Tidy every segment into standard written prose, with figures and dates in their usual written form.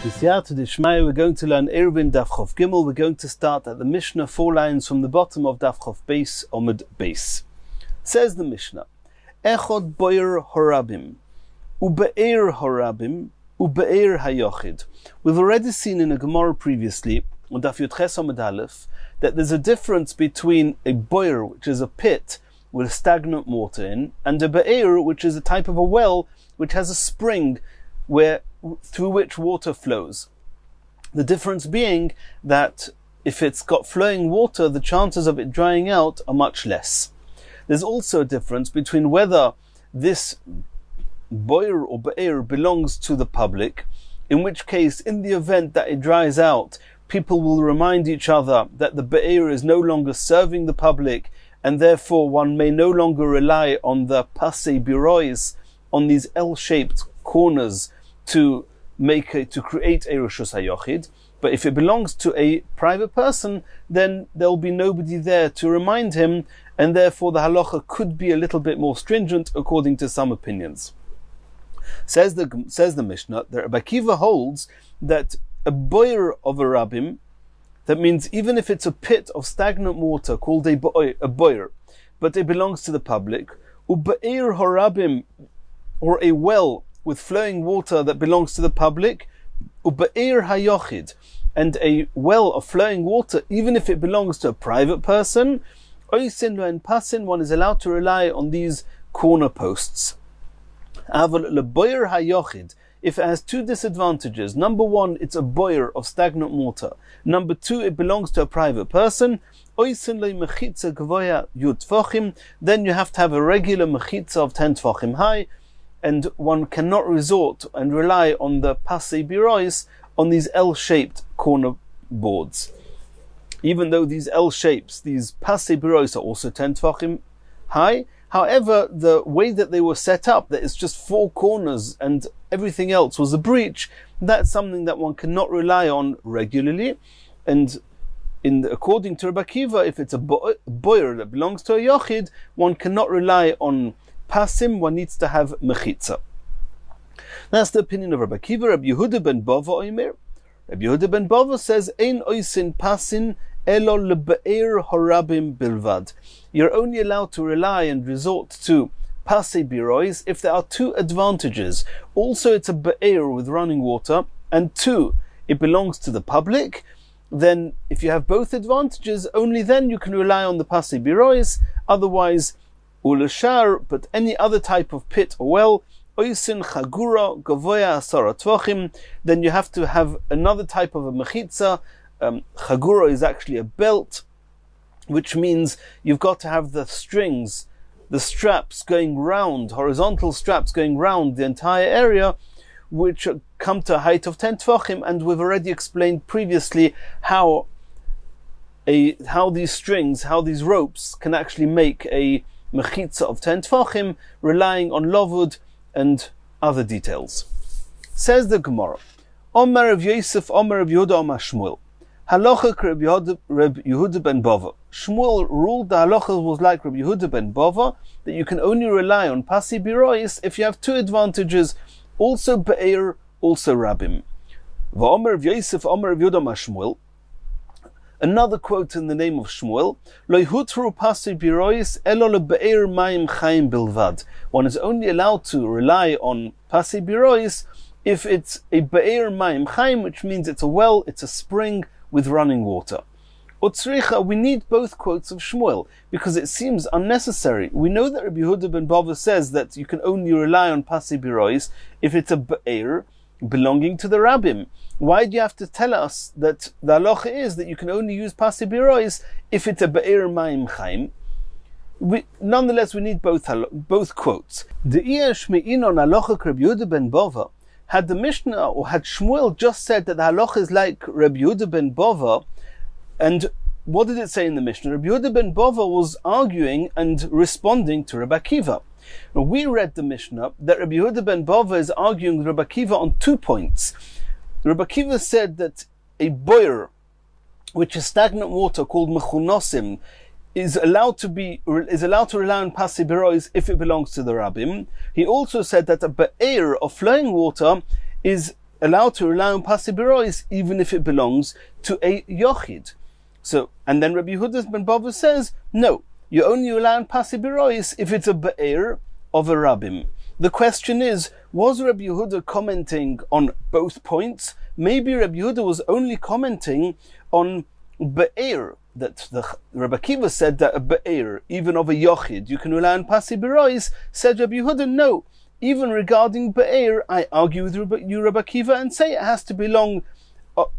We're going to learn Eirovin Daf Chof Gimel. We're going to start at the Mishnah, 4 lines from the bottom of Daf Chof Beis, Omid Beis. Says the Mishnah, Echod boyer horabim, ube'er horabim, ube'er hayochid. We've already seen in a Gemara previously, on Daf Yud Ches Omid Aleph, that there's a difference between a boyer, which is a pit with stagnant water in, and a be'er, which is a type of a well, which has a spring through which water flows. The difference being that if it's got flowing water, the chances of it drying out are much less. There's also a difference between whether this boyer or be'er belongs to the public, in which case, in the event that it dries out, people will remind each other that the be'er is no longer serving the public, and therefore one may no longer rely on the pasei birois, on these L-shaped corners to create a Rishus HaYochid. But if it belongs to a private person, then there'll be nobody there to remind him, and therefore the halacha could be a little bit more stringent according to some opinions. Says the Mishnah that Rabbi Akiva holds that a boyer of a rabbim, that means even if it's a pit of stagnant water called a boyer, but it belongs to the public, ube'er horabim, or a well with flowing water that belongs to the public, ube'er hayochid, and a well of flowing water, even if it belongs to a private person, oisin lo en pasin, one is allowed to rely on these corner posts. Aval leboyer hayochid, if it has two disadvantages. Number one, it's a boyer of stagnant water. Number two, it belongs to a private person. Oisin lo mechitza gvoya yud tfachim, then you have to have a regular mechitza of 10 tfachim high, and one cannot resort and rely on the pasei birois, on these L-shaped corner boards. Even though these L-shapes, these pasei birois are also 10 tfachim high, however, the way that they were set up, that it's just 4 corners and everything else was a breach, that's something that one cannot rely on regularly. And according to Rabbi Akiva, if it's a boyer that belongs to a yochid, one cannot rely on pasim, one needs to have mechitza. That's the opinion of Rabbi Akiva. Rabbi Yehuda ben Bava oimer. Rabbi Yehuda ben Bava says, Ein oisin pasin elo lebe'er horabim bilvad. You're only allowed to rely and resort to pasei birois if there are 2 advantages. Also, it's a be'er with running water, and 2, it belongs to the public. Then, if you have both advantages, only then you can rely on the pasei birois. Otherwise, ulashar, but any other type of pit or well, oisin chagura gavoya asara tvachim, then you have to have another type of a mechitza. Chagura is actually a belt, which means you've got to have the strings, the straps going round, horizontal straps going round the entire area, which come to a height of 10 tvachim, and we've already explained previously how these strings, how these ropes can actually make a mechitza of 10 tfachim, relying on lovud and other details. Says the Gemara, Omer of Yosef, Omer of Yehuda, Omer Shmuel. Halacha Reb Yehuda ben Bava. Shmuel ruled the halacha was like Reb Yehuda ben Bava, that you can only rely on pasei birois if you have 2 advantages, also be'er, also rabbim. V'Omer of Yosef, Omer of Yehuda, Omer Shmuel. Another quote in the name of Shmuel, Lo yhutru pasei birois elo lebe'er mayim chaim bilvad. One is only allowed to rely on pasei birois if it's a be'er mayim chaim, which means it's a well, it's a spring with running water. Utzricha, we need both quotes of Shmuel, because it seems unnecessary. We know that Rabbi Yehuda ben Bava says that you can only rely on pasei birois if it's a be'er belonging to the rabbim. Why do you have to tell us that the halacha is that you can only use pasei birois if it's a be'er mayim chaim? Nonetheless, we need both quotes. The Shmeinon halacha Rabbi Yehuda ben Bava. Had the Mishnah or had Shmuel just said that the halacha is like Rabbi Yehuda ben Bava, and what did it say in the Mishnah? Rabbi Yehuda ben Bava was arguing and responding to Rabbi Akiva. Now, we read the Mishnah that Rabbi Yehuda ben Bava is arguing with Rabbi Akiva on 2 points. Rabbi Akiva said that a boyer, which is stagnant water called mechunosim, is allowed to rely on pasei birois if it belongs to the rabbim. He also said that a be'er of flowing water is allowed to rely on pasibirois even if it belongs to a yochid. So, and then Rabbi Yehuda ben Bava says, no, you only rely on pasibirois if it's a be'er of a rabbim. The question is, was Rabbi Yehuda commenting on both points? Maybe Rabbi Yehuda was only commenting on be'er, that the Rabbi Akiva said that a be'er, even of a yochid, you can rely on pasibirois. Said Rabbi Yehuda, no, even regarding be'er, I argue with you, Rabbi Akiva, and say it has to belong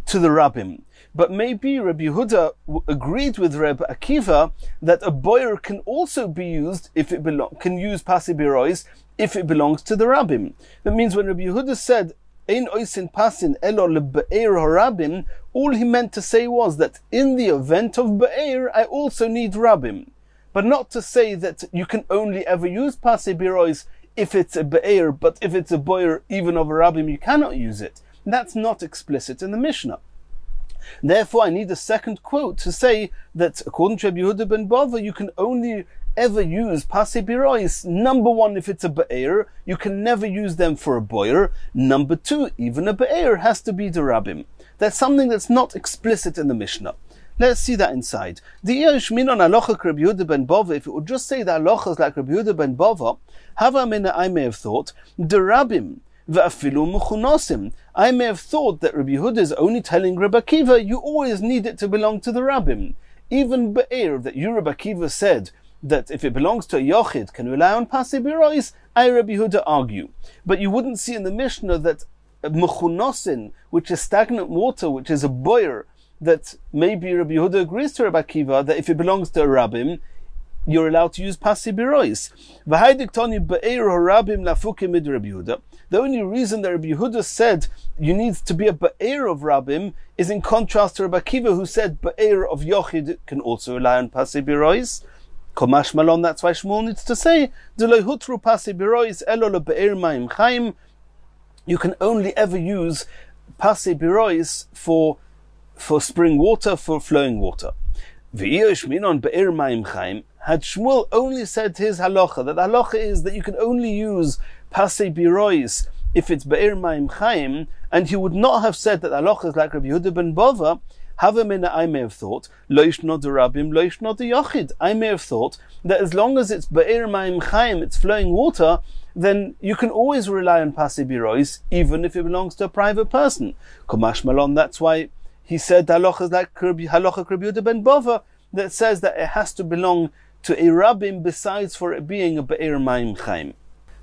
to the rabbim. But maybe Rabbi Yehuda agreed with Rabbi Akiva that a boyer can also be used if it can use pasibirois if it belongs to the rabbim. That means when Rabbi Yehuda said Ein oisin pasin elo lebe'er harabim, all he meant to say was that in the event of be'er, I also need rabbim, but not to say that you can only ever use pasibirois if it's a be'er, but if it's a boyer even of a rabbim, you cannot use it. That's not explicit in the Mishnah. Therefore, I need a second quote to say that according to Rabbi Yehuda ben Bava, you can only ever use pasibirois. Number one, if it's a be'er, you can never use them for a boyer. Number two, even a be'er has to be the rabbim. That's something that's not explicit in the Mishnah. Let's see that inside. The Ishmin on halacha Rabbi Yehuda ben Bava, if it would just say the halachas like Rabbi Yehuda ben Bava, I may have thought the rabbim. I may have thought that Rabbi Yehuda is only telling Rabbi Akiva, you always need it to belong to the rabbim. Even be'er, that you, Rabbi Akiva, said that if it belongs to a yochid, can rely on pasibirois, I, Rabbi Yehuda, argue. But you wouldn't see in the Mishnah that mechunosin, which is stagnant water, which is a boyer, that maybe Rabbi Yehuda agrees to Rabbi Akiva that if it belongs to a rabbim, you're allowed to use pasibirois. The only reason that Rabbi Yehuda said you need to be a be'er of rabbim is in contrast to Rabbi Akiva, who said be'er of yochid can also rely on pasibirois. Komash malon, that's why Shmuel needs to say, you can only ever use pasibirois for spring water, for flowing water. Had Shmuel only said his halacha, that the halacha is that you can only use pasibirois if it's be'er ma'im chaim, and he would not have said that the halacha is like Rabbi Yehuda ben Bava, I may have thought, lo yishno de rabbim, lo yishno de yochid. I may have thought that as long as it's be'er ma'im chaim, it's flowing water, then you can always rely on pasibirois, even if it belongs to a private person. Komash malon, that's why he said halacha is like halacha Rabbi Yehuda ben Bava, that says that it has to belong to a rabbim besides for it being a be'er ma'im chaim.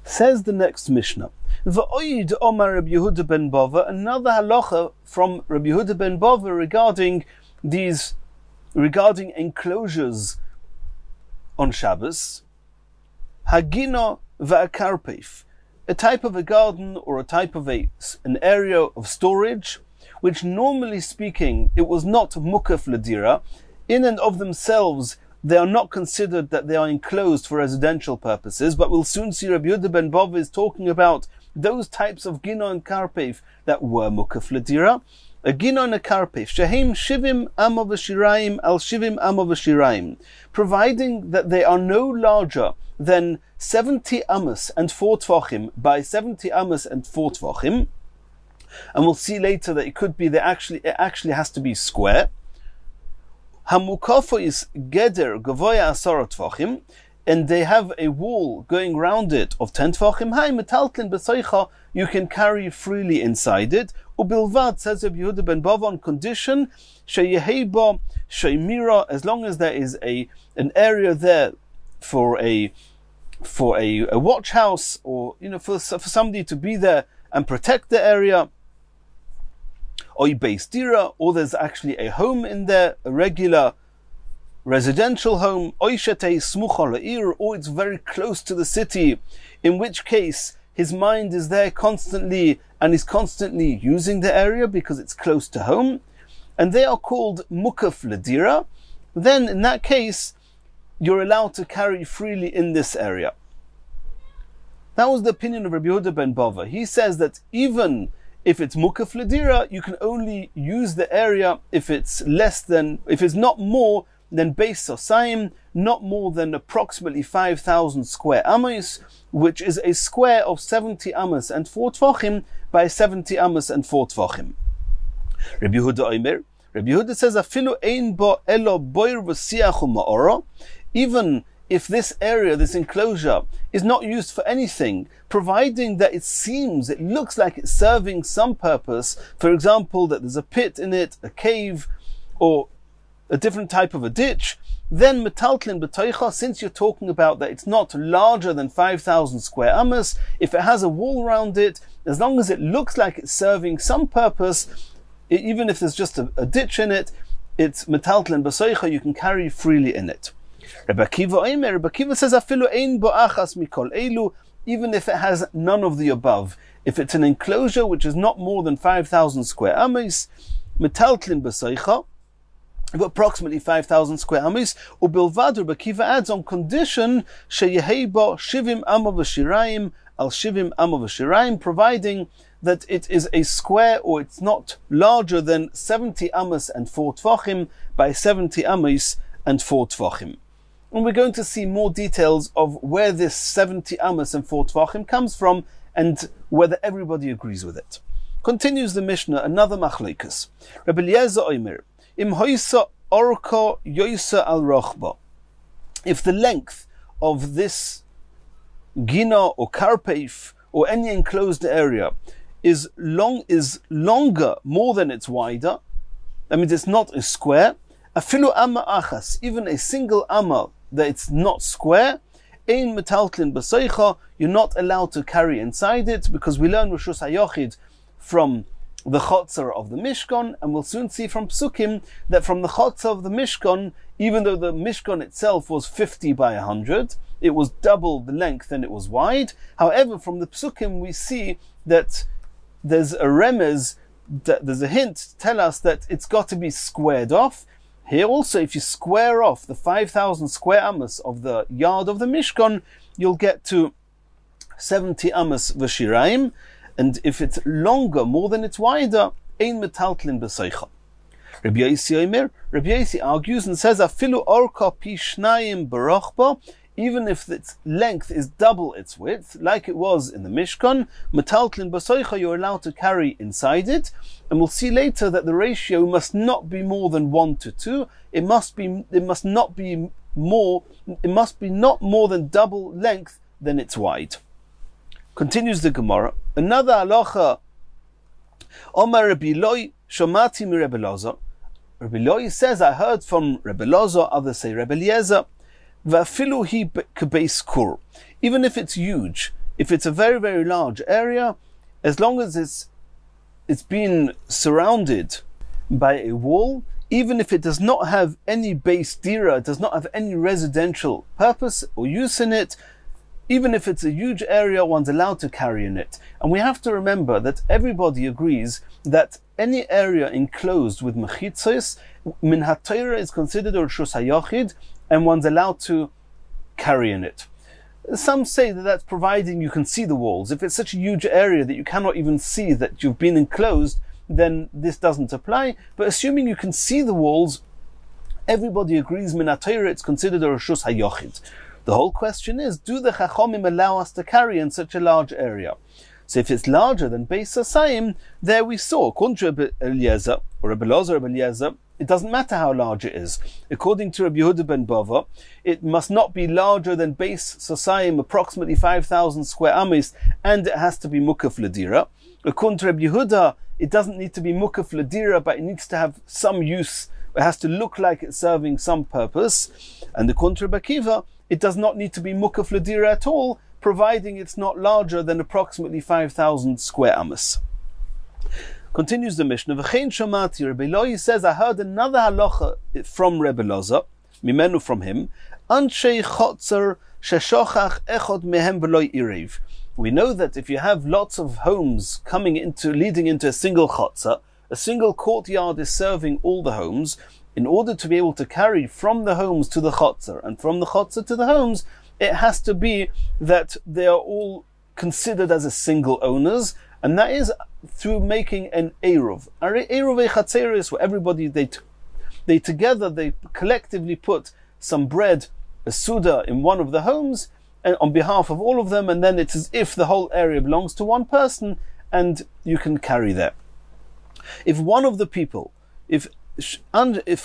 Says the next Mishnah, V'oid Omar Rabbi Yehuda ben Bava, another halacha from Rabbi Yehuda ben Bava regarding enclosures on Shabbos. Hagino va'akarpeif, a type of a garden or a type of an area of storage, which normally speaking it was not mukaf ledira. In and of themselves, they are not considered that they are enclosed for residential purposes, but we'll soon see Rabbi Yehuda ben Bava is talking about those types of gino and karpef that were mukaf ledira. A gino and a karpef, shehem shivim amav v'shirayim al shivim amav v'shirayim, providing that they are no larger than 70 amos and 4 tvachim by 70 amos and 4 tvachim. And we'll see later that it could be that it actually has to be square. Hamukafo is geder gavoya asara tvachim, and they have a wall going round it of 10 tvachim. Hai metaltlin b'soicha, you can carry freely inside it. Ubilvad, says Rabbi Yehuda ben Bava, on condition sheyeheba sheymira, as long as there is an area there for a watch house, or for somebody to be there and protect the area. Or base dira, or there's actually a home in there, a regular residential home, or it's very close to the city, in which case his mind is there constantly and he's constantly using the area because it's close to home, and they are called mukaf ledira. Then in that case you're allowed to carry freely in this area. That was the opinion of Rabbi Yehuda ben Bava. He says that even if it's mukaf ledira, you can only use the area if it's not more than beis sosayim, not more than approximately 5,000 square amos, which is a square of 70 amos and 4 tvachim by 70 amos and 4 tvachim. Rabbi Yehuda says, Afilu ein bo elo boir v'siach u'ma'ora, even if this area, this enclosure, is not used for anything, providing that it looks like it's serving some purpose, for example, that there's a pit in it, a cave, or a different type of a ditch, then metaltlin b'toicha, since you're talking about that it's not larger than 5,000 square amos, if it has a wall around it, as long as it looks like it's serving some purpose, even if there's just a ditch in it, it's metaltlin b'toicha, you can carry freely in it. Rabbi Akiva says, Afilu ein bo achas mikol elu, even if it has none of the above. If it's an enclosure which is not more than 5,000 square amos, metaltlin b'toicha, of approximately 5,000 square amos, ubilvad, Rabbi Akiva adds, on condition sheyehei bo shivim amo v'shirayim al shivim amo v'shirayim, providing that it is a square, or it's not larger than 70 amos and 4 tvachim by 70 amos and 4 tvachim. And we're going to see more details of where this 70 amos and 4 tvachim comes from, and whether everybody agrees with it. Continues the Mishnah, another machleikus. Rabbi Eliezer Omer, Im hoisa orko yoisa al rochba. If the length of this gina or karpeif or any enclosed area is longer, more than it's wider, that means it's not a square, afilu amma achas, even a single amma that it's not square, ein metaltlin b'seicha, you're not allowed to carry inside it, because we learn Rishus HaYochid from the chotzer of the Mishkan, and we'll soon see from Psukim that from the chotzer of the Mishkan, even though the Mishkan itself was 50 by 100, it was double the length and it was wide. However, from the Psukim we see that there's a remez, that there's a hint to tell us that it's got to be squared off. Here also, if you square off the 5,000 square amos of the yard of the Mishkan, you'll get to 70 amos v'shiraim, and if it's longer, more than it's wider, ein metaltlin b'seicha. Rabbi Yossi argues and says, Afilu orka pi shnayim barochba, even if its length is double its width, like it was in the Mishkan, metaltlin b'seicha, you're allowed to carry inside it. And we'll see later that the ratio must not be more than 1 to 2. It must not be not more than double length than its wide. Continues the Gemara. Another halacha. Omar Rabbi Loi shomati mi Rabbi Elazar. Rabbi Loi says, I heard from Rabbi Elazar, others say Rabbi Eliezer, v'afilu hi k'beis kur. Even if it's huge, if it's a very, very large area, as long as it's been surrounded by a wall, even if it does not have any base dira, it does not have any residential purpose or use in it, even if it's a huge area, one's allowed to carry in it. And we have to remember that everybody agrees that any area enclosed with mechitzos, min haTorah, is considered a Rishus HaYochid, and one's allowed to carry in it. Some say that that's providing you can see the walls. If it's such a huge area that you cannot even see that you've been enclosed, then this doesn't apply. But assuming you can see the walls, everybody agrees min haTorah, it's considered a Rishus HaYochid. The whole question is, do the Chachomim allow us to carry in such a large area? So if it's larger than Beis Asayim, there we saw, according to Rabbi Eliezer, or Rabbi Eliezer, it doesn't matter how large it is. According to Rabbi Yehuda ben Bava, it must not be larger than Beis Asayim, approximately 5,000 square amos, and it has to be mukaf ledira. According to Rabbi Yehuda, it doesn't need to be mukaf ledira, but it needs to have some use. It has to look like it's serving some purpose. And according to Rabbi Akiva, it does not need to be mukaf ledira at all, providing it's not larger than approximately 5,000 square amos. Continues the Mishnah. V'chein shamati, Rabbi Eloi says, I heard another halacha from Rabbi Elazar, mimenu from him, anshei chotzer sheshochach echod mehem v'loi irev. We know that if you have lots of homes leading into a single chotzer, a single courtyard is serving all the homes. In order to be able to carry from the homes to the chotzer, and from the chotzer to the homes, it has to be that they are all considered as a single owners, and that is through making an Eruv. Eruv Echatzeris, where everybody, they collectively put some bread a Suda in one of the homes, and on behalf of all of them, and then it's as if the whole area belongs to one person, and you can carry that. If one of the people, if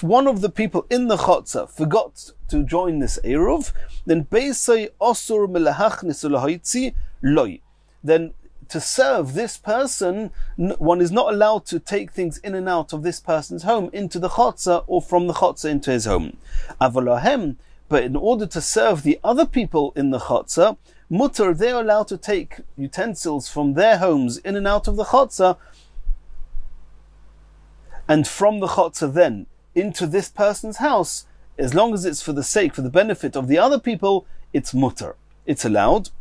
one of the people in the chotza forgot to join this Eruv, then Beisai Osur Melahachnis Ulahaitzi Loi. Then to serve this person, one is not allowed to take things in and out of this person's home into the chotza, or from the chotza into his home. Avolahem, but in order to serve the other people in the chotza, mutter, they are allowed to take utensils from their homes in and out of the chotza, and from the chotza then into this person's house, as long as it's for the benefit of the other people, it's mutter, it's allowed.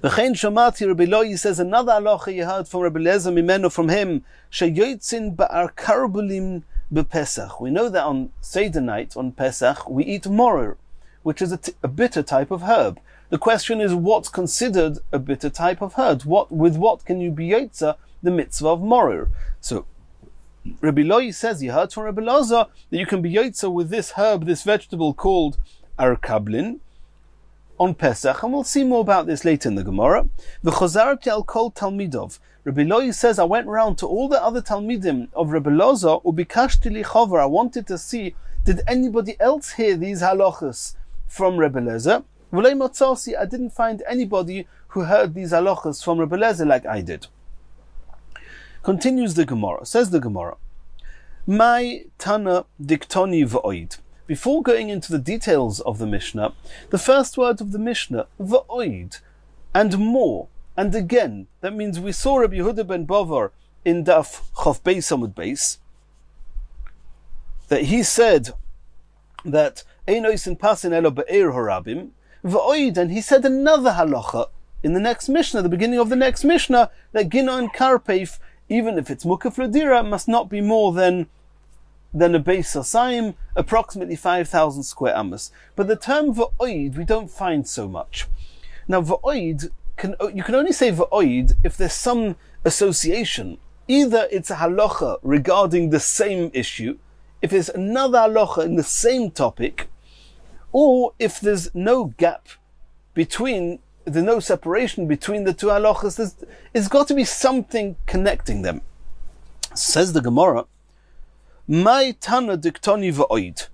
V'chein shamati Rabbi Loi says another halacha you heard from Rabbi Lezer Mimeno from him, sheyotzin ba'ar karbulim b'Pesach. We know that on Seder night, on Pesach, we eat moror, which is a bitter type of herb. The question is, what's considered a bitter type of herb? With what can you be yotza the mitzvah of moror? So Rabbi Loi says, you heard from Rabbi Lazar that you can be yotza with this herb, this vegetable called arkablin, on Pesach, and we'll see more about this later in the Gemara. V'chozarti al kol talmidov. Rabbi Loi says, I went round to all the other talmidim of Rabbi Lazar, ubikashti li chover. I wanted to see, did anybody else hear these halachas from Rabbi Lezer? V'lei matzasi, I didn't find anybody who heard these halachas from Rabbi Lezer like I did. Continues the Gemara, says the Gemara, Mai tana diktoni v'oid. Before going into the details of the Mishnah, the first word of the Mishnah, v'oid, and more, and again. That means we saw Rabbi Yehuda ben Bavar in Daf Chof Beis Amud Beis, that he said that Einois in Pasin elo be'er horabim, v'oid, and he said another halacha in the next Mishnah, the beginning of the next Mishnah, that Gina and Karpeif, even if it's Mukaf Ladira, must not be more than a Beis Asayim, approximately 5,000 square amas. But the term v'oid we don't find so much. Now v'oid, you can only say v'oid if there's some association. Either it's a halacha regarding the same issue, if there's another halacha in the same topic, or if there's no gap between, there's no separation between the two halachas, there's got to be something connecting them. Says the Gemara, Mai tana diktoni v'oid.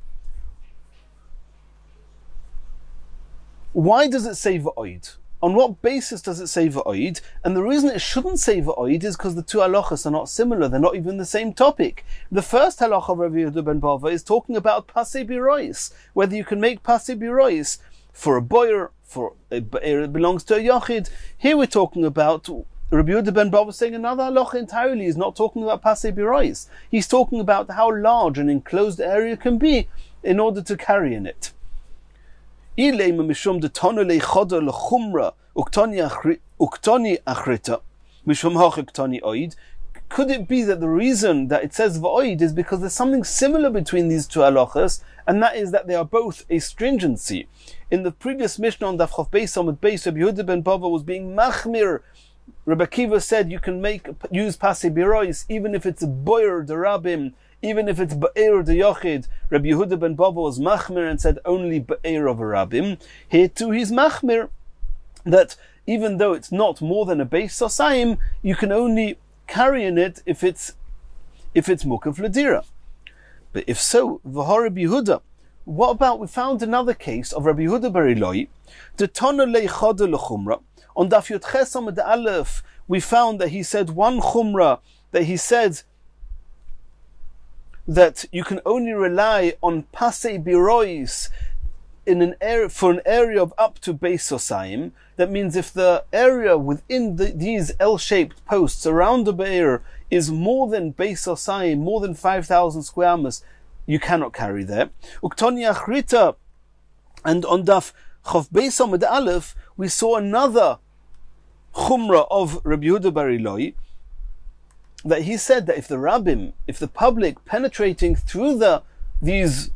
Why does it say v'oid? On what basis does it say v'oid? And the reason it shouldn't say v'oid is because the two halachas are not similar. They're not even the same topic. The first halacha of Rabbi Yehuda ben Bava is talking about pasei birois, whether you can make pasei birois for a boyer, for a be'er that belongs to a yachid. Here we're talking about Rabbi Yehuda ben Bava saying another halacha entirely. Is not talking about pasei birois. He's talking about how large an enclosed area can be in order to carry in it. Could it be that the reason that it says v'oid is because there's something similar between these two halachas, and that is that they are both a stringency? In the previous Mishnah on Daf Chof Beis Amud Beis, Rabbi Yehuda ben Bava was being machmir. Rabbi Akiva said you can use pasei birois even if it's a boyer derabim, even if it's ba'er de yochid. Rabbi Yehuda ben Bava was machmir and said only ba'er of a rabim. Here too he's machmir that even though it's not more than a beis sosayim, you can only carry in it if it's mukaf ladira. But if so, v'ha Rabbi Yehuda, what about, we found another case of Rabbi Yehuda bar Eloi, the tana leichada lechumra. On Daf Yud Ches Amud Aleph, we found that he said one chumra, that he said that you can only rely on pasei birois in an area, for an area of up to beis sosayim. That means if the area within these L-shaped posts around the be'er is more than beis sosayim, more than 5,000 square amas, you cannot carry there. Uktoni achrita, and on Daf Chof Beis Amud Aleph, we saw another chumrah of Rabbi Yehuda bar Eloi, that he said that if the public penetrating through these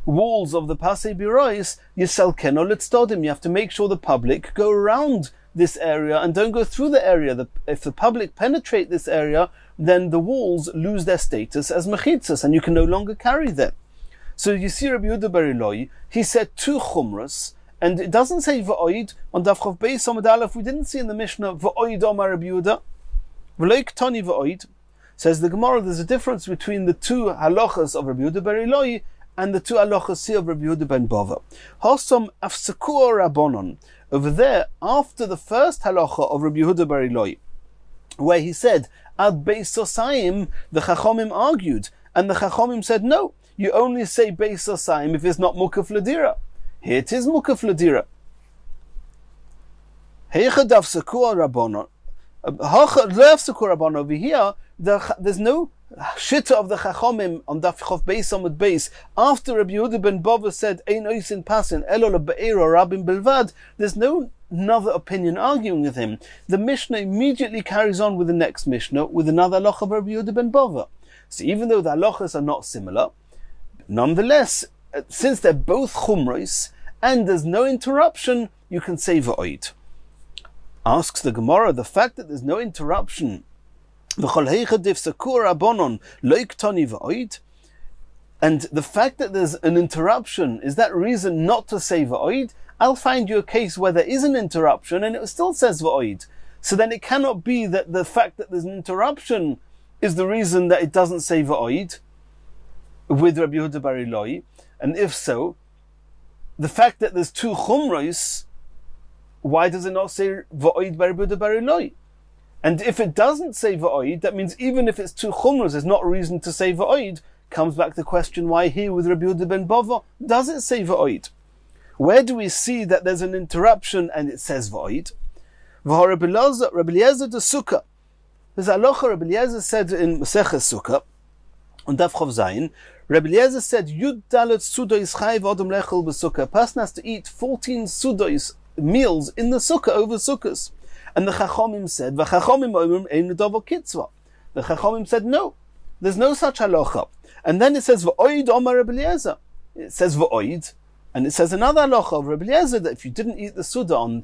walls of the pasei birois, yisalkeno litzdodim, you have to make sure the public go around this area and don't go through the area. If the public penetrate this area, then the walls lose their status as mechitzas, and you can no longer carry them. So you see Rabbi Yehuda bar Eloi, he said 2 chumras, and it doesn't say v'oid on Daf Chof Beis Amud Aleph. We didn't see in the Mishnah v'oid Omar Rabbi Yehuda. V'lo ktani v'oid. Says the Gemara, there's a difference between the 2 halachas of Rabbi Yehuda bar Eloi and the 2 halachas here of Rabbi Yehuda ben Bava. Hosom afsakua rabbonon. Over there, after the first halacha of Rabbi Yehuda bar Eloi, where he said ad beis osayim, the Chachomim argued, and the Chachomim said no, you only say beis osayim if it's not mukaf ladira. Here it is mukaf ladira. Heicha dafsakua rabbonon. Over here, there's no shitta of the Chachomim on Daf Chof Beis Amud Beis. After Rabbi Yehuda ben Bava said ein oisin pasin elo lebe'era rabim belvad, there's no another opinion arguing with him. The Mishnah immediately carries on with the next Mishnah with another halacha of Rabbi Yehuda ben Bava. So even though the halachas are not similar, nonetheless, since they're both chumros and there's no interruption, you can say v'oid. Asks the Gemara, the fact that there's no interruption, and the fact that there's an interruption, is that reason not to say v'oid? I'll find you a case where there is an interruption and it still says v'oid. So then it cannot be that the fact that there's an interruption is the reason that it doesn't say v'oid with Rabbi Yehuda bar Eloi. And if so, the fact that there's 2 chumros, why does it not say v'oid by Rabbi Yehuda bar Eloi? And if it doesn't say v'oid, that means even if it's 2 chumras, there's not a reason to say v'oid. Comes back the question, why here with Rabbi Yehuda ben Bava does it say v'oid? Where do we see that there's an interruption and it says v'oid? Rabbi Eliezer de Sukkah. There's a halacha Rabbi Eliezer said in Masechet Sukkah, on Daf Chof Zayin. Rabbi Eliezer said, Yud dalet sudois chayv adam lechel b'sukkah. A person has to eat 14 sudois meals in the sukkah over sukkahs. And the Chachomim said, V'chachomim omrim ein nedovo kitzvah. The Chachomim said, no, there's no such halacha. And then it says, V'oid Omar Rabbi Eliezer. It says V'oid, and it says another halacha of Rabbi Eliezer that if you didn't eat the sudah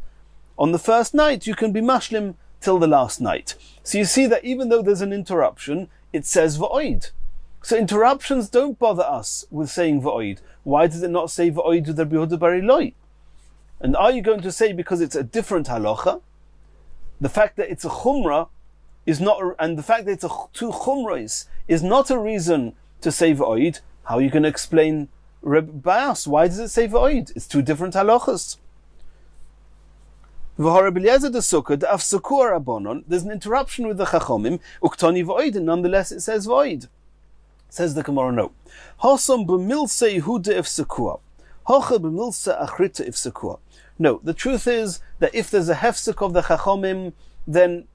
on the first night, you can be mashlim till the last night. So you see that even though there's an interruption, it says V'oid. So interruptions don't bother us with saying V'oid. Why does it not say V'oid with Rabbi Yehuda bar Eloi? And are you going to say because it's a different halacha? The fact that it's a chumrah is not, and the fact that it's 2 chumras is not a reason to say v'oid. How are you going to explain by us? Why does it say v'oid? It's 2 different halachas. There's an interruption with the chachomim, uktani v'oid, and nonetheless it says v'oid. Says the Gemara, no. Hosom b'milse huda ifsekua. Hocha b'milse achrita ifsekua. No, the truth is that if there's a hefsek of the Chachomim, then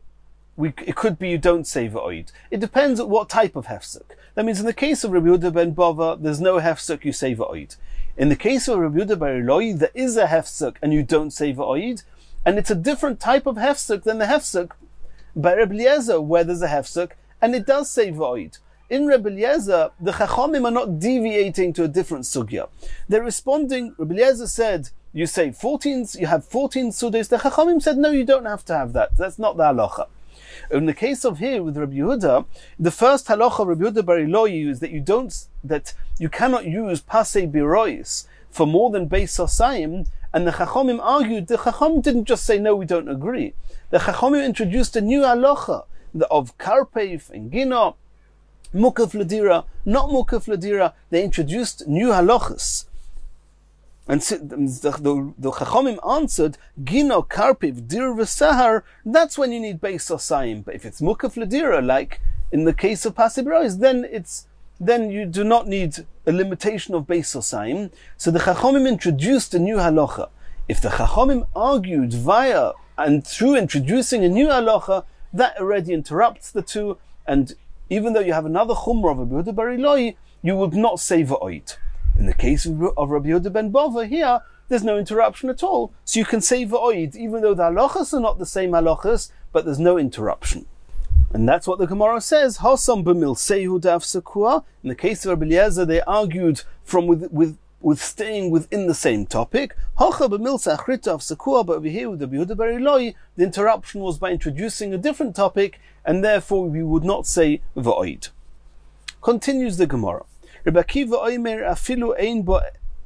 it could be you don't say v'oid. It depends on what type of hefsek. That means in the case of Rabbi Yehuda ben Bava, there's no hefsek, you say v'oid. In the case of Rabbi Yehuda bar Eloi, there is a hefsek and you don't say v'oid, and it's a different type of hefsek than the hefsek by Rabbi Eliezer, where there's a hefsek and it does say v'oid. In Rabbi Eliezer, the Chachomim are not deviating to a different sugya. They're responding. Rabbi Eliezer said, you say 14, you have 14 sudas. The Chachamim said, no, you don't have to have that. That's not the halacha. In the case of here with Rabbi Yehuda, the first halacha of Rabbi Yehuda bar Eloi is that you cannot use pasei birois for more than beis osayim. And the Chachamim argued, the Chachamim didn't just say, no, we don't agree. The Chachamim introduced a new halacha of karpeif and gina, mukaf ladira, not mukaf ladira. They introduced new halachas. And the Chachomim answered, Gino, Karpiv, Dir v'Sahar, that's when you need Beis Osayim. But if it's Mukaf Ladira, like in the case of Pasib Rois, then you do not need a limitation of Beis Osayim. So the Chachomim introduced a new halacha. If the Chachomim argued via and through introducing a new halacha, that already interrupts the 2, and even though you have another Chumrah of Rabbi Yehuda bar Eloi, you would not say v'oid. In the case of Rabbi Yehuda ben Bava, here, there's no interruption at all. So you can say v'oid, even though the halachas are not the same halachas, but there's no interruption. And that's what the Gemara says. Hasam b'milsei daf sekua. In the case of Rabbi Eliezer, they argued from with staying within the same topic. Hacha b'milsei achrita af sekua. But over here with Rabbi Yehuda bar Eloi, the interruption was by introducing a different topic, and therefore we would not say v'oid. Continues the Gemara. Rabbi Akiva oimer afilu ein bo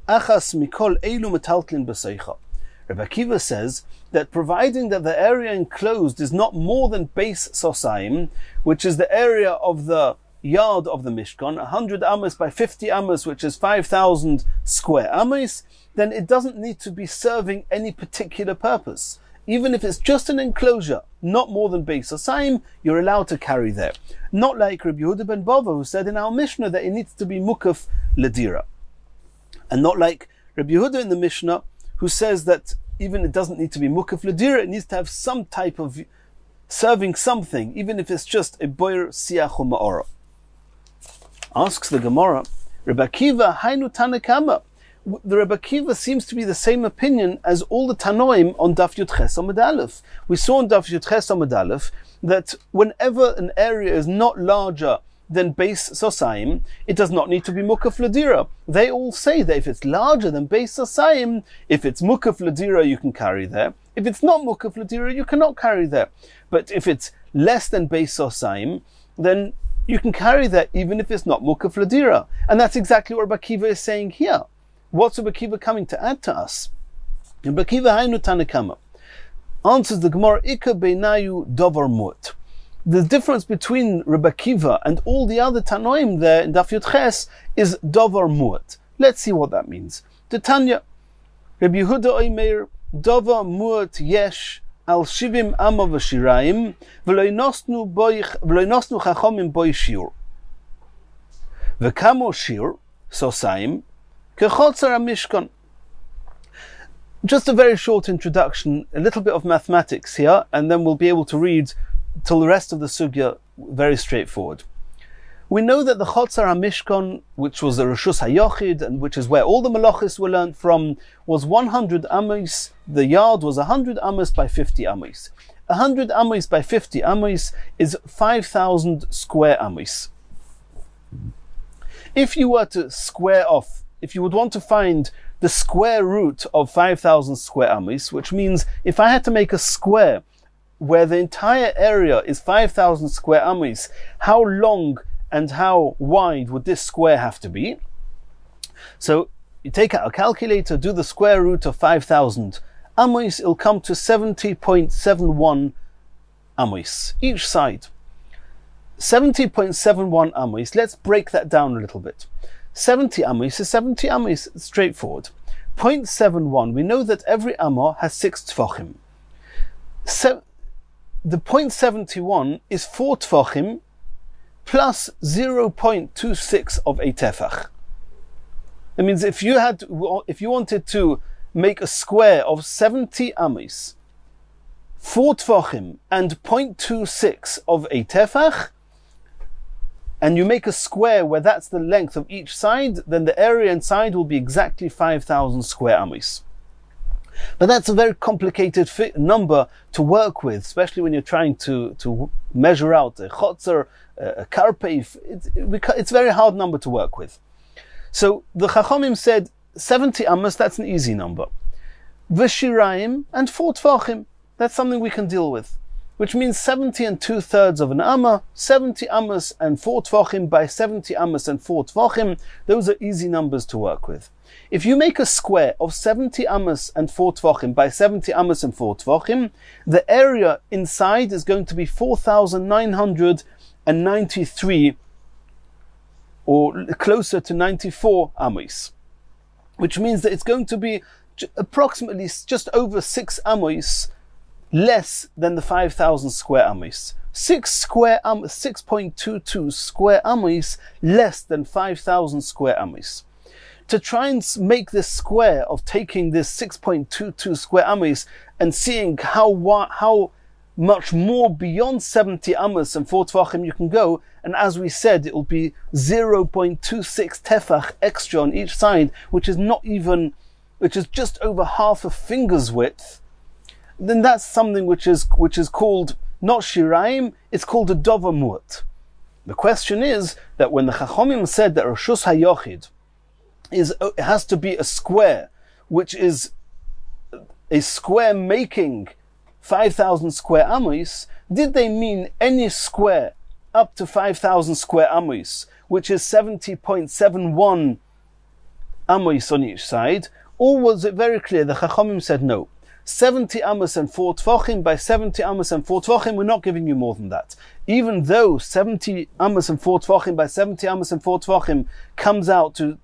achas mikol elu metaltlin b'seicha. Rabbi Akiva says that providing that the area enclosed is not more than base sosayim, which is the area of the yard of the Mishkan, 100 amos by 50 amos, which is 5,000 square amos, then it doesn't need to be serving any particular purpose. Even if it's just an enclosure, not more than base sosayim, you're allowed to carry there. Not like Rabbi Yehuda ben Bava, who said in our Mishnah that it needs to be mukaf ledira. And not like Rabbi Yehuda in the Mishnah, who says that even it doesn't need to be mukaf ledira, it needs to have some type of serving something, even if it's just a boyer siach or ma'ora. Asks the Gemara, Rabbi Akiva hainu tanakama. The Rabbi Akiva seems to be the same opinion as all the Tanoim on Daf Yud Ches Amud Aleph. We saw on Daf Yud Ches Amud Aleph that whenever an area is not larger than base sosayim, it does not need to be mukaf ledira. They all say that if it's larger than base sosayim, if it's mukaf ledira, you can carry there. If it's not mukaf ledira, you cannot carry there. But if it's less than base sosayim, then you can carry there even if it's not mukaf ledira. And that's exactly what Rabbi Akiva is saying here. What's Rabbi Akiva coming to add to us? Rabbi Akiva hainu tanakama. Answers the Gemara, Ika beinayu davar mut. The difference between Rabbi Akiva and all the other Tanoim there in Daf Yud Ches is davar muat. Let's see what that means. The Tanya, Rabbi Yehuda oimer, davar muat yesh al shivim amma v'shirayim v'lo nosnu chachomim boi shiur. V'kamo shiur, sosayim, kechotzer ha-mishkan. Just a very short introduction, a little bit of mathematics here, and then we'll be able to read till the rest of the sugya very straightforward. We know that the Chotzer HaMishkan, which was the Reshus HaYochid, and which is where all the Malachis were learnt from, was 100 amos. The yard was 100 amos by 50 amos. 100 amos by 50 amos is 5,000 square amos. If you were to square off, if you would want to find the square root of 5,000 square amos, which means if I had to make a square where the entire area is 5,000 square amos, how long and how wide would this square have to be? So you take out a calculator, do the square root of 5,000 amos, it'll come to 70.71 amos each side. 70.71 amos, let's break that down a little bit. 70 amos is 70 amos, straightforward. 0.71, we know that every amah has 6 tfachim. The 0.71 is 4 tfachim plus 0.26 of a tefach. That means if you wanted to make a square of 70 amos, 4 tfachim and 0.26 of a tefach, and you make a square where that's the length of each side, then the area inside will be exactly 5,000 square amos. But that's a very complicated number to work with, especially when you're trying to measure out a chotzer, a karpef. It's a very hard number to work with. So the Chachamim said 70 amos, that's an easy number. V'shirayim and 4 tfachim, that's something we can deal with. Which means 70 and 2/3 of an amma, 70 amos and 4 tfachim by 70 amos and 4 tfachim, those are easy numbers to work with. If you make a square of 70 amos and 4 tfachim by 70 amos and 4 tfachim, the area inside is going to be 4,993 or closer to 94 amos, which means that it's going to be approximately just over 6 amos less than the 5,000 square amos. 6.22 square amos less than 5,000 square amos. To try and make this square of taking this 6.22 square amos and seeing how much more beyond 70 amos and 4 tfachim you can go, and as we said, it will be 0.26 tefach extra on each side, which is just over half a finger's width, then that's something which is called not shirayim, it's called a dover muat. The question is that when the Chachamim said that Reshus HaYochid it has to be a square, which is a square making 5,000 square amos, did they mean any square up to 5,000 square amos, which is 70.71 amos on each side, or was it very clear? The Chachamim said no. 70 amos and 4 tefachim by 70 amos and 4 tefachim, we're not giving you more than that. Even though 70 amos and 4 tefachim by 70 amos and 4 tefachim comes out to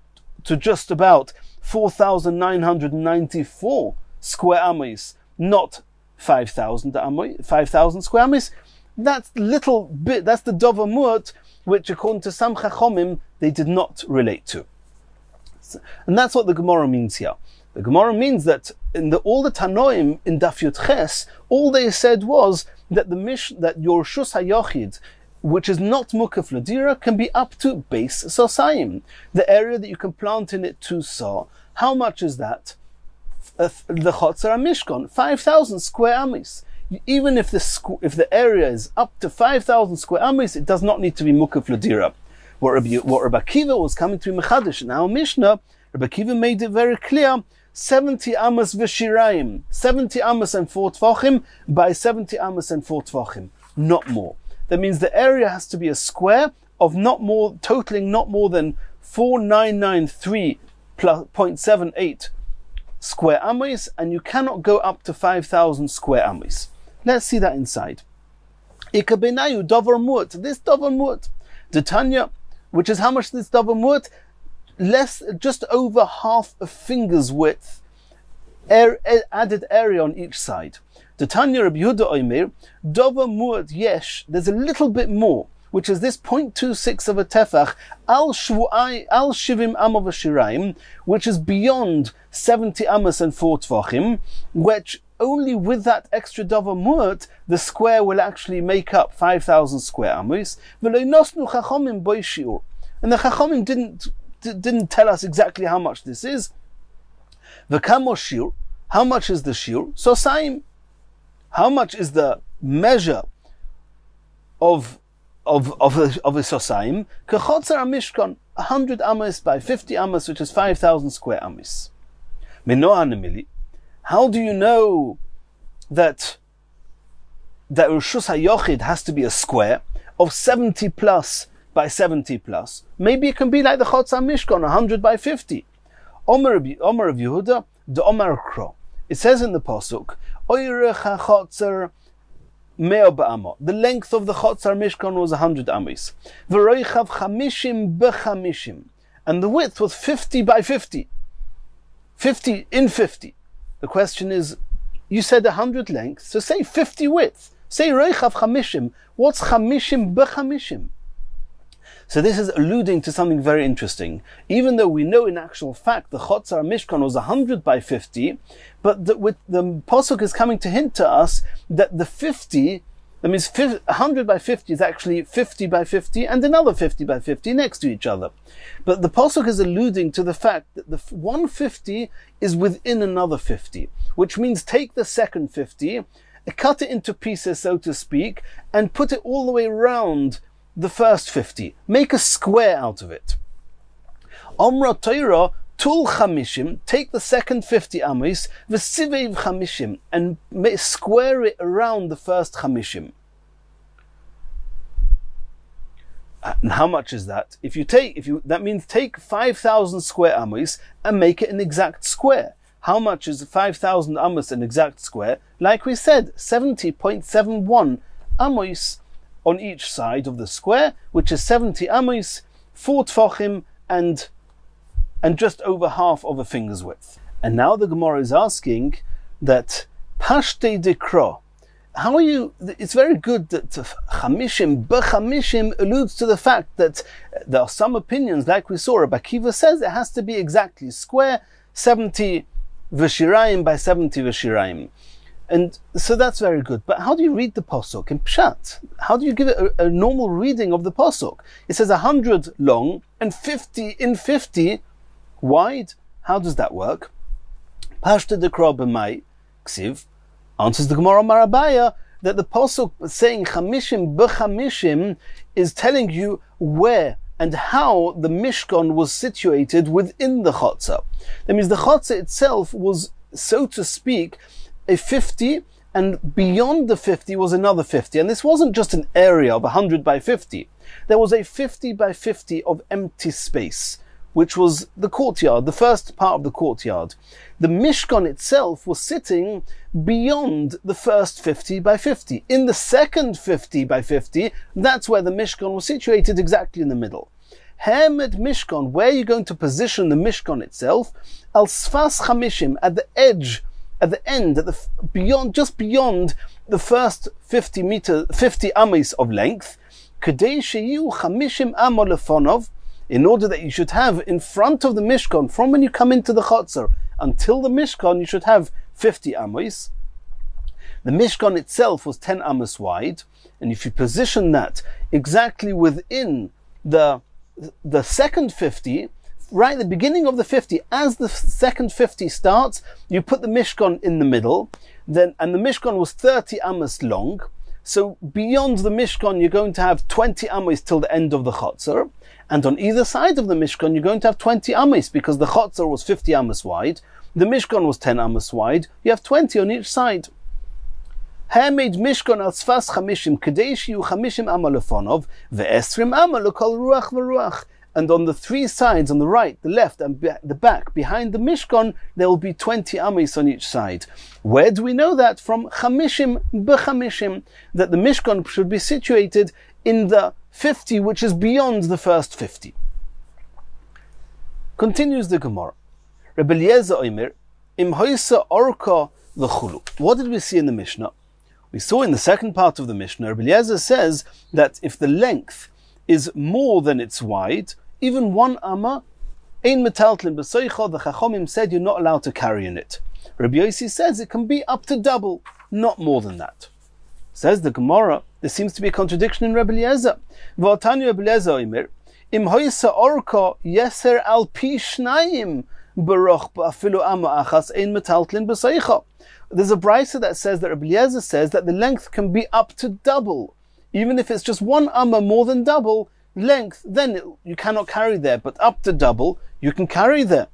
just about 4,994 square amos, not 5,000 square amos. That's little bit, that's the Dover Mu'at, which according to some Chachomim, they did not relate to. And that's what the Gemara means here. The Gemara means that all the Tanoim in Daf Yud Ches, all they said was that that your Shus HaYochid, which is not Mukaf Ladira, can be up to base Sosayim, the area that you can plant in it 2 saw. How much is that? The Chotzer HaMishkan, 5,000 square amis. Even if the area is up to 5,000 square amis, it does not need to be Mukaf Ladira. What Rabbi Akiva was coming to Mechadish in our Mishnah, Rabbi Akiva made it very clear, 70 amas v'shirayim, 70 amas and 4 tefachim by 70 amas and 4 tefachim, not more. That means the area has to be a square of totaling not more than 4,993.78 square amas, and you cannot go up to 5,000 square amas. Let's see that inside. Ikabenayu dover mu'at. This dover mu'at, the Tanya, which is how much this dover mu'at? Just over half a finger's width, added area on each side. The Tanya Rabbi Yehuda Omer, dover mu'at yesh, there's a little bit more, which is this 0.26 of a tefach, al shivim amav shirayim, which is beyond 70 amas and 4 tefachim, which only with that extra dover mu'at, the square will actually make up 5,000 square amos. And the Chachamim didn't tell us exactly how much this is. How much is the shir? Sosaim. How much is the measure of a sosaim? Kechotzer HaMishkan, 100 amos by 50 amos, which is 5,000 square amos. How do you know that Rishus HaYochid has to be a square of 70 plus by 70 plus? Maybe it can be like the Chotzer HaMishkan, 100 by 50. Omer of Yehuda, the Omer Kro. It says in the Pasuk, Oyrech HaChotzer Meo Ba'amo. The length of the Chotzer HaMishkan was 100 amos. V'roichav 50 b'chamishim. And the width was 50 by 50. 50 in 50. The question is, you said 100 length, so say 50 width. Say Roichav Chamishim. What's Chamishim b'chamishim? So this is alluding to something very interesting. Even though we know in actual fact the Chotzer HaMishkan was 100 by 50, but the Pasuk is coming to hint to us that the 50, that means 100 by 50 is actually 50 by 50 and another 50 by 50 next to each other. But the Pasuk is alluding to the fact that the 150 is within another 50, which means take the second 50, cut it into pieces, so to speak, and put it all the way around the first 50. Make a square out of it. Omra Torah tul chamishim, take the second 50 amos, v'sivev chamishim, and square it around the first chamishim. And how much is that? That means take 5,000 square amos and make it an exact square. How much is 5,000 amos an exact square? Like we said, 70.71 amos on each side of the square, which is 70 amos, 4 tefachim, and just over half of a finger's width. And now the Gemara is asking that Pashte Dekra. How are you? It's very good that Chamishim b'Chamishim alludes to the fact that there are some opinions, like we saw, Rabbi Akiva says it has to be exactly square, 70 v'shirayim by 70 v'shirayim. And so that's very good. But how do you read the Pasuk in Pshat? How do you give it a normal reading of the Pasuk? It says 100 long and 50 in 50 wide. How does that work? Pashta dekra b'mai ksiv. Answers the Gemara Marabaya that the Pasuk saying Chamishim b'Chamishim is telling you where and how the Mishkan was situated within the Chotzer. That means the Chotzer itself was, so to speak, a 50, and beyond the 50 was another 50. And this wasn't just an area of 100 by 50. there was a 50 by 50 of empty space, which was the courtyard, the first part of the courtyard. The Mishkan itself was sitting beyond the first 50 by 50. In the second 50 by 50, that's where the Mishkan was situated, exactly in the middle. Hamed Mishkan, where you're going to position the Mishkan itself, al sfas chamishim, at the edge, at the end, just beyond the first 50 amis of length, kedei sheyu chamishim amo lefonov, in order that you should have in front of the Mishkan, from when you come into the Chotzer until the Mishkan, you should have 50 amos. The Mishkan itself was 10 amos wide, and if you position that exactly within the second 50, right at the beginning of the 50, as the second 50 starts, you put the Mishkan in the middle, and the Mishkan was 30 amos long, so beyond the Mishkan you're going to have 20 amos till the end of the Chotzer, and on either side of the Mishkan you're going to have 20 amos, because the Chotzer was 50 amos wide, the Mishkan was 10 amos wide, you have 20 on each side. Made Mishkan al sfas chamishim, kedei shiyu chamishim ama lefonov, ve'esrim ama lekol ruach v'ruach. And on the three sides, on the right, the left, and the back, behind the Mishkan, there will be 20 amos on each side. Where do we know that? From chamishim b'chamishim, that the Mishkan should be situated in the 50, which is beyond the first 50. Continues the Gemara. Rebbe Eliezer Omer, im hoysa orka v'chulu. What did we see in the Mishnah? We saw in the second part of the Mishnah, Rebbe Eliezer says that if the length is more than its wide, even 1 amma, ein metaltlin b'soicha, the Chachomim said you're not allowed to carry in it. Rabbi Yossi says it can be up to double, not more than that. Says the Gemara, there seems to be a contradiction in Rebbe Eliezer. V'atanu Rebbe Eliezer omer, im hoysa orka yeser al pi shnayim baroch ba'afilu amma achas ein metaltlin b'soicha. There's a brisa that says that Rebbe Eliezer says that the length can be up to double. Even if it's just 1 amma more than double length, then you cannot carry there. But up to double, you can carry there.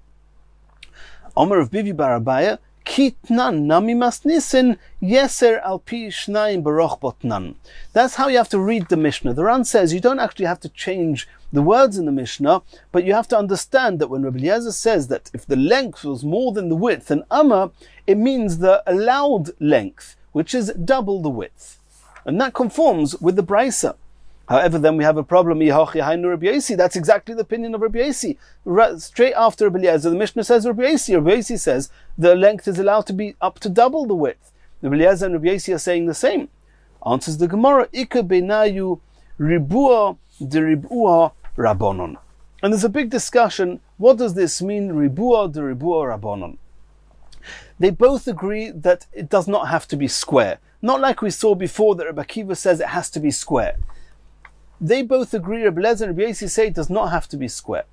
Omer of Bivi Barabaya, kitnan nami masnisin yeser al pi shnayim baroch botnan. That's how you have to read the Mishnah. The Ran says you don't actually have to change the words in the Mishnah, but you have to understand that when Rebbe Eliezer says that if the length was more than the width, an amma, it means the allowed length, which is double the width. And that conforms with the Brisa. However, then we have a problem. That's exactly the opinion of Rabbi Yossi. Straight after Rabbi Eliezer, the Mishnah says Rabbi Yossi. Rabbi Yossi says the length is allowed to be up to double the width. Rabbi Eliezer and Rabbi Yossi are saying the same. Answers the Gemara, Ika benayu ribua de ribua rabonon. And there's a big discussion. What does this mean, ribua de ribua rabonon? They both agree that it does not have to be square. Not like we saw before that Rabbi Akiva says it has to be square. They both agree, Rabbi Eliezer and Rabbi Yossi say it does not have to be square.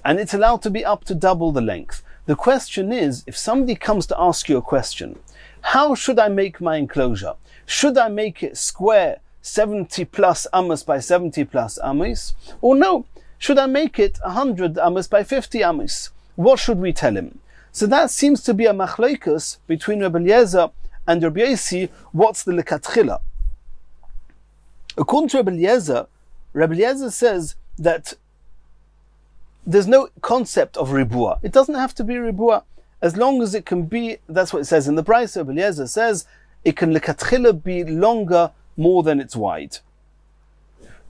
And it's allowed to be up to double the length. The question is, if somebody comes to ask you a question, how should I make my enclosure? Should I make it square, 70 plus amos by 70 plus amos? Or no, should I make it 100 amos by 50 amos? What should we tell him? So that seems to be a machlokes between Rabbi Eliezer and Rabbi Yossi. What's the lekatchila? According to Rabbi Eliezer says that there's no concept of ribua. It doesn't have to be ribua. As long as it can be, that's what it says in the Brisa. Rabbi Eliezer says it can lekatchila be longer more than it's wide.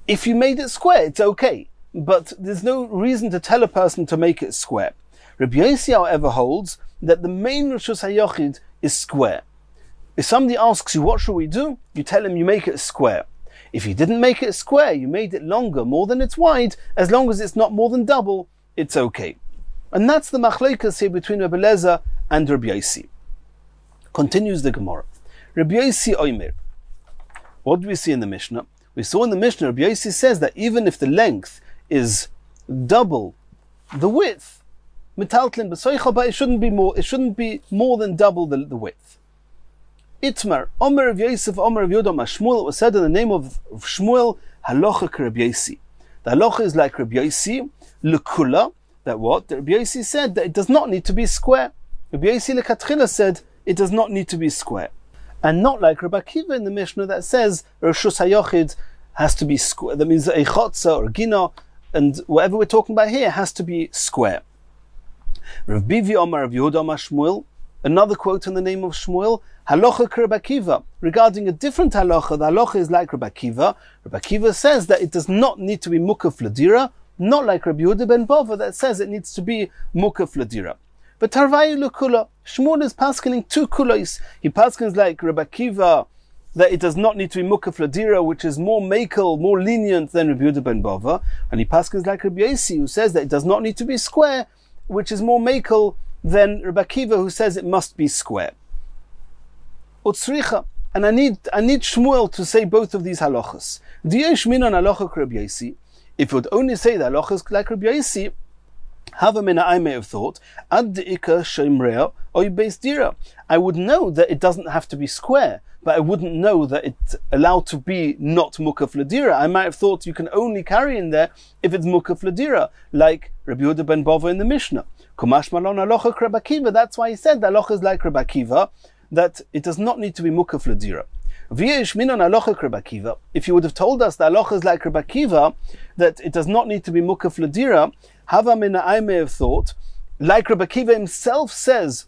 If you made it square, it's okay. But there's no reason to tell a person to make it square. Rabbi Yossi, however, holds that the main Rishus HaYochid is square. If somebody asks you, what should we do? You tell him you make it square. If you didn't make it square, you made it longer, more than it's wide, as long as it's not more than double, it's okay. And that's the machlokes here between Rebbe Eliezer and Rabbi Yossi. Continues the Gemara. Rabbi Yossi Omer. What do we see in the Mishnah? We saw in the Mishnah, Rabbi Yossi says that even if the length is double the width, metaltlin b'soicha, but it shouldn't be more than double the width. Itmar, Omer of Yosef, Omer of Yodom, Shmuel, it was said in the name of Shmuel, Halacha Rabbi Yossi. The halacha is like Rabbi Yossi, Lekula, that what? Rabbi Yossi said that it does not need to be square. Rabbi Yossi Lekatchila said it does not need to be square. And not like Rabbi Akiva in the Mishnah that says, Rishus HaYochid has to be square. That means a chotza or gina, and whatever we're talking about here has to be square. Rav Bivi Omar Rav Yehuda Omar Shmuel, another quote in the name of Shmuel, halacha k'Rabbi Akiva, regarding a different halacha. The halacha is like Rabbi Akiva. Rabbi Akiva says that it does not need to be mukaf ladira, not like Rabbi Yehuda ben Bova that says it needs to be mukaf ladira. But tarvayu l'kula, Shmuel is paskening two kulos. He paskens like Rabbi Akiva that it does not need to be mukaf ladira, which is more makel, more lenient than Rabbi Yehuda ben Bova, and he paskens like Rabbi Yosi, who says that it does not need to be square, which is more makel than Rabbi Akiva, who says it must be square. Utzricha, and I need Shmuel to say both of these halachas. Diyesh minon halacha Rabbi Yosi. If it would only say the halachas like Rabbi Yosi, I may have thought, ad de'ika shemrea oy beis dira. I would know that it doesn't have to be square, but I wouldn't know that it's allowed to be not mukaf ladira. I might have thought you can only carry in there if it's mukaf ladira, like Rabbi Yehuda ben Bova in the Mishnah. Kumash malon halacha Rabbi Akiva. That's why he said the halacha is like Rabbi Akiva, that it does not need to be mukaf ladira. If you would have told us the halacha is like Rabbi Akiva, that it does not need to be mukaf ladira, Hava mina, I may have thought, like Rabbi Akiva himself says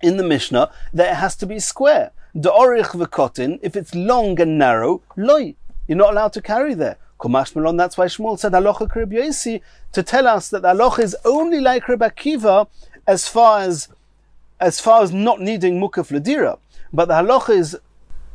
in the Mishnah, that it has to be square. Da'orich v'kotin, if it's long and narrow, loy, you're not allowed to carry there. Kumash malon, that's why Shmuel said halacha Rabbi Yosi, to tell us that the halacha is only like Rabbi Akiva as far as not needing mukaf ladira. But the halacha is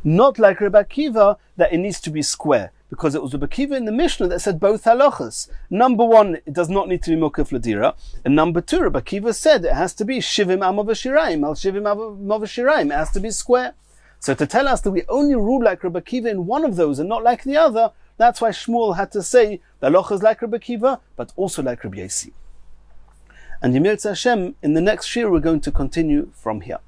not like Rabbi Akiva that it needs to be square, because it was Rabbi Akiva in the Mishnah that said both halachas. Number one, it does not need to be mukaf ladira, and number two, Rabbi Akiva said it has to be shivim amav v'shiraim, al shivim amav v'shiraim, it has to be square. So to tell us that we only rule like Rabbi Akiva in one of those and not like the other, that's why Shmuel had to say the halacha is like Rabbi Akiva, but also like Rabbi Yosi. And Yemir Hashem, in the next shir, we're going to continue from here.